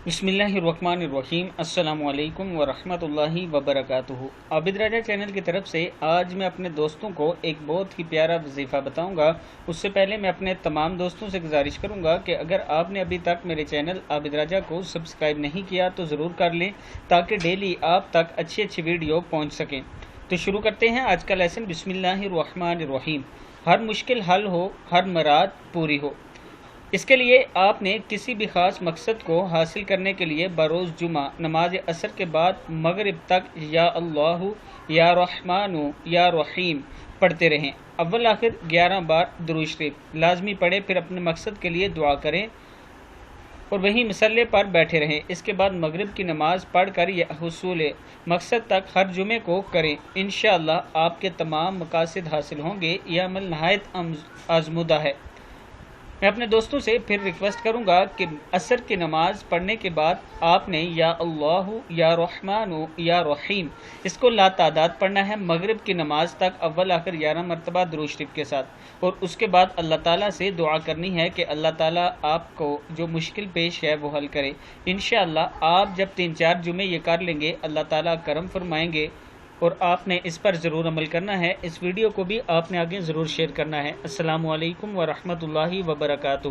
बिस्मिल्लाहिर्रहमानिर्रहीम। अस्सलामु अलैकुम वरहमतुल्लाहि वबरकातुहू। आबिद राजा चैनल की तरफ से आज मैं अपने दोस्तों को एक बहुत ही प्यारा वजीफ़ा बताऊंगा। उससे पहले मैं अपने तमाम दोस्तों से गुजारिश करूंगा कि अगर आपने अभी तक मेरे चैनल आबिद राजा को सब्सक्राइब नहीं किया तो ज़रूर कर लें, ताकि डेली आप तक अच्छी अच्छी वीडियो पहुँच सकें। तो शुरू करते हैं आज का लेसन। बिस्मिल्लाहिर्रहमानिर्रहीम। हर मुश्किल हल हो, हर मुराद पूरी हो। इसके लिए आपने किसी भी ख़ास मकसद को हासिल करने के लिए बरोज़ जुमा नमाज असर के बाद मगरिब तक या अल्लाहु या रहमानु या रहीम पढ़ते रहें। अव्वल आखिर 11 बार दुरूद शरीफ लाजमी पढ़ें, फिर अपने मकसद के लिए दुआ करें और वहीं मसल्ले पर बैठे रहें। इसके बाद मगरिब की नमाज़ पढ़ कर या हुसूल मकसद तक हर जुमे को करें। इंशाअल्लाह आपके तमाम मकासद हासिल होंगे। यह अमल नहायत आज़मुदा है। मैं अपने दोस्तों से फिर रिक्वेस्ट करूंगा कि असर की नमाज़ पढ़ने के बाद आपने या अल्लाहु या रहमानु या रहीम इसको लातादाद पढ़ना है मगरिब की नमाज तक, अव्वल आखिर 11 मरतबा दुरूद शरीफ के साथ। और उसके बाद अल्लाह ताला से दुआ करनी है कि अल्लाह ताला आपको जो मुश्किल पेश है वो हल करे। इंशाअल्लाह आप जब 3-4 जुमे ये कर लेंगे, अल्लाह ताला करम फरमाएंगे और आपने इस पर ज़रूर अमल करना है। इस वीडियो को भी आपने आगे ज़रूर शेयर करना है। अस्सलामु अलैकुम व रहमतुल्लाहि व बरकातुहू।